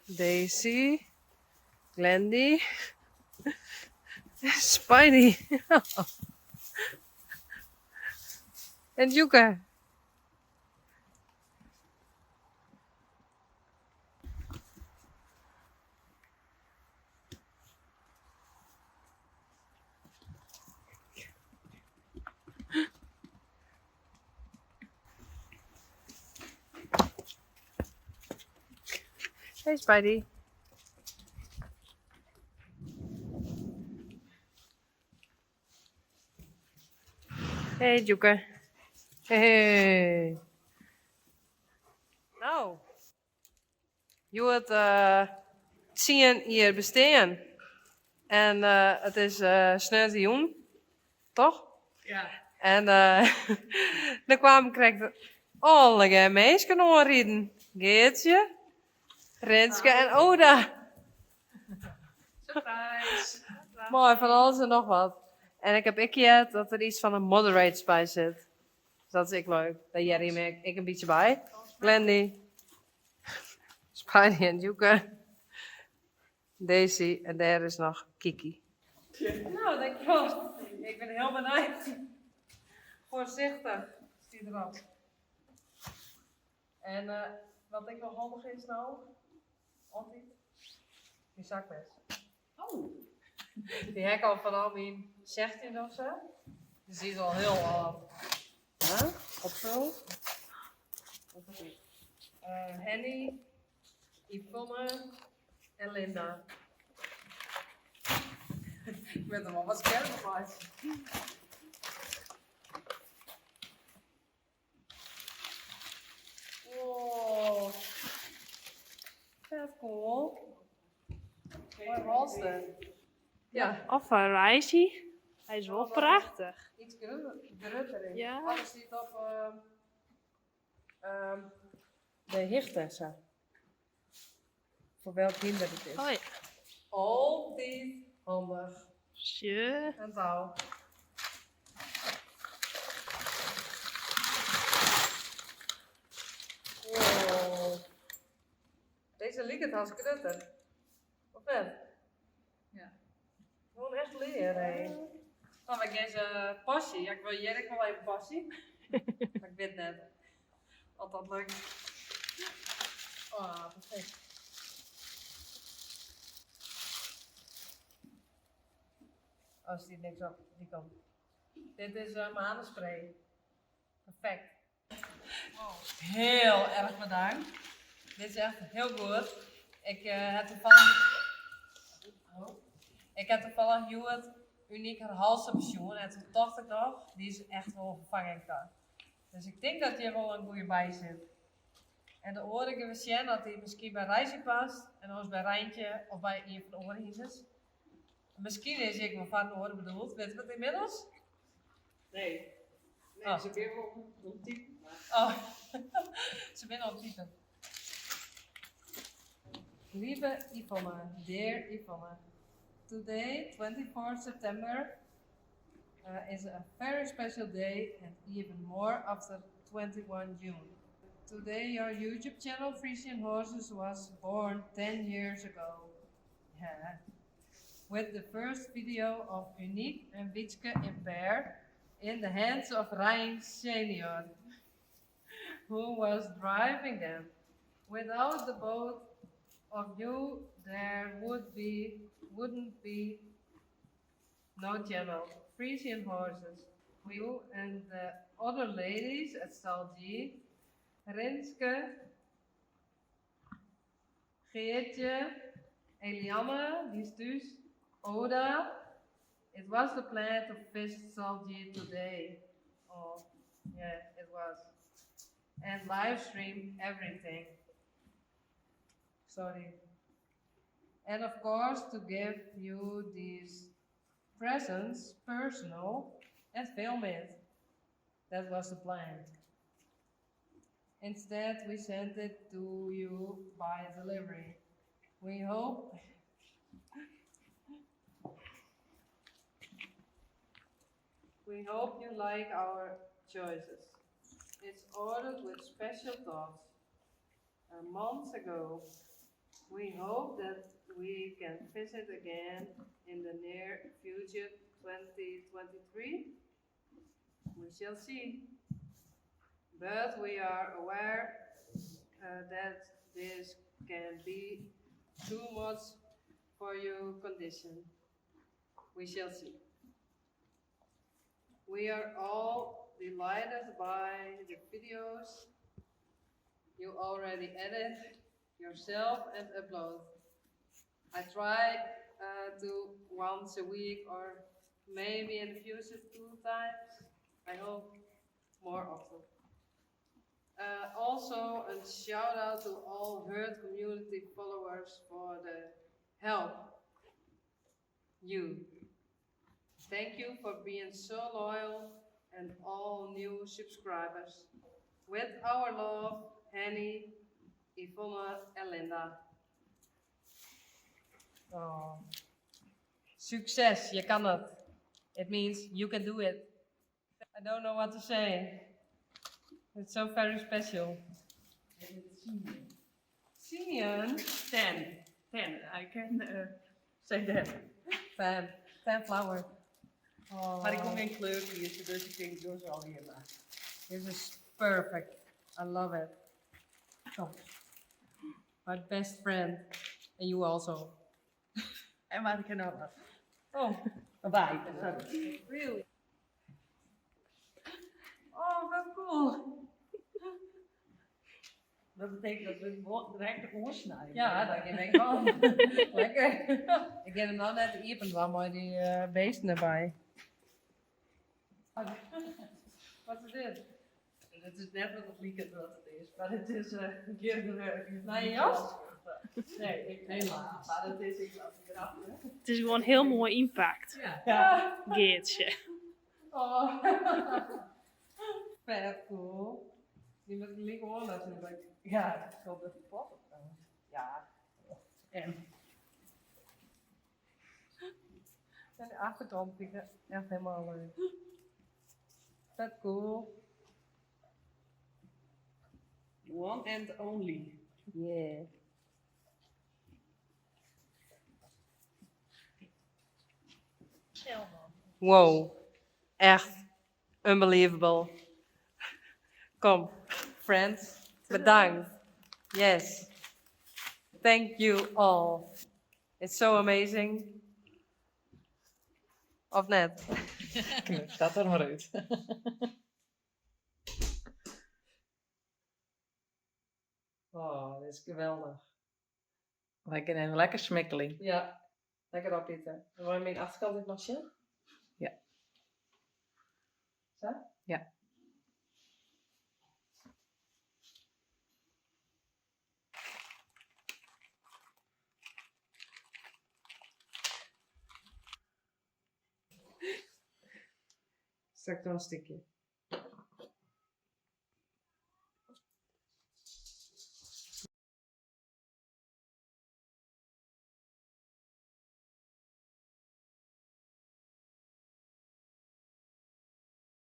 Daisy, Glendy, Spidey en Yuka. Hey Spidey. Hey Yuka. Hey. Nou, je wordt 10 hier bestaan. En het is snel jong, toch? Ja. En dan kwamen krijg alle meisjes aanrijden. Geertje, Hurkske en Oda. Surprise. Mooi, van alles en nog wat. En ik heb gehoord dat er iets van een moderators bij zit. Dus dat is ik leuk. Daar jij ik een beetje bij. Glendy, Spidey en Yuka. Daisy en daar is nog Kiki. Nou, dankjewel. Ik ben heel benieuwd. Voorzichtig, zie erop. En wat ik wel handig is nou, altijd, die zakmes. Oh. Die heb ik al vanaf mijn 16 of zo. Dus die is al heel op zo. Henny, Yvonne en Linda. Ik ben er wel wat scherper bij. Wow. That's cool. Mooi holster. Ja. Of een reisje. Hij is wel prachtig. Iets groter in. Ja. Alles zit op de hichtessa. Voor welk kinder het is. Oh ja. Altijd handig. Tje. En touw. Wow. Deze lijkt het als groter. Of net? Ja. Gewoon echt leer, hé. Dan heb ik deze passie. Ja, ik wil Jerk wel even passie. Maar ik weet net. Altijd leuk. Ah, perfect. Als die niks op, die kan. Dit is manenspray. Perfect. Heel erg bedankt. Dit is echt heel goed. Ik heb toevallig Hewitt uniek haar halsenpensioen. En toen dacht ik nog, die is echt wel vervanging kan. Dus ik denk dat hier wel een goede bij zit. En de oren we zien dat die misschien bij Reisje past. En anders bij Rijntje of bij een van de orenhiezers. Misschien is ik wel van de oren bedoeld. Weet je wat inmiddels? Nee. Nee, Oh. ze weer wel typen. Oh, ze ben al typen. Lieve Yvonne, dear Yvonne, today, 24 September, is a very special day and even more after 21 June. Today, your YouTube channel, Friesian Horses, was born 10 years ago. Yeah. With the first video of Unique and Witske in pair in the hands of Ryan Senior, who was driving them. Without the both of you, there wouldn't be no channel. Friesian Horses. You and the other ladies at Stal G, Hurkske, Geertje, Eliane, die is thuis, Oda. It was the plan to visit Stal G today. Oh, yeah, it was. And live stream everything. Sorry. And of course to give you these presents personal and film it. That was the plan. Instead we sent it to you by delivery. We hope you like our choices. It's ordered with special thoughts. Months ago, We hope that we can visit again in the near future 2023. We shall see. But we are aware that this can be too much for your condition. We shall see. We are all delighted by the videos you already edit yourself and upload. I try to once a week or maybe in the future 2 times. I hope more often. Also, a shout out to all Herd community followers for the help. Thank you for being so loyal and all new subscribers. With our love, Henny, Yvonne, and Linda. Oh. Succes, je kan het. It means you can do it. I don't know what to say. It's so very special. Simeon? 10. I can say that. 10 flowers. Oh. Maar ik kom geen kleur kiezen, dus ik denk zo zal hier maar. This is perfect. I love it. Oh. My best friend. And you also. En wat ik er nou was. Oh. Bye. Sorry. Really? Oh, wat cool. Dat betekent dat we direct de oor snijden. Ja, dat geef ik wel. Lekker. Ik heb hem nou net geëpend, waar mooi die beesten erbij. Wat is dit? Het is net wat lieket wat het is, maar het is kinderwerk. Naar je jas? Nee, helaas. Maar het is, ik laat het eraf. Het is gewoon heel mooi impact. Ja. Geertje. Oh. Vet cool. Die met die gewoon natuurlijk. Ja, ik hoop dat het plat op kan. Ja. En de achterkant vind ik echt helemaal leuk. Vet cool. one and only. Yeah. Wow. Echt unbelievable. Kom, friends. Bedankt. Yes. Thank you all. It's so amazing. Of net? Staat er maar uit. Oh, dit is geweldig. Lekker en lekker smekkeling. Ja, lekker opeten. Wil je mijn achterkant ook nog zien? Ja. Zo? Ja. Straks nog een stukje.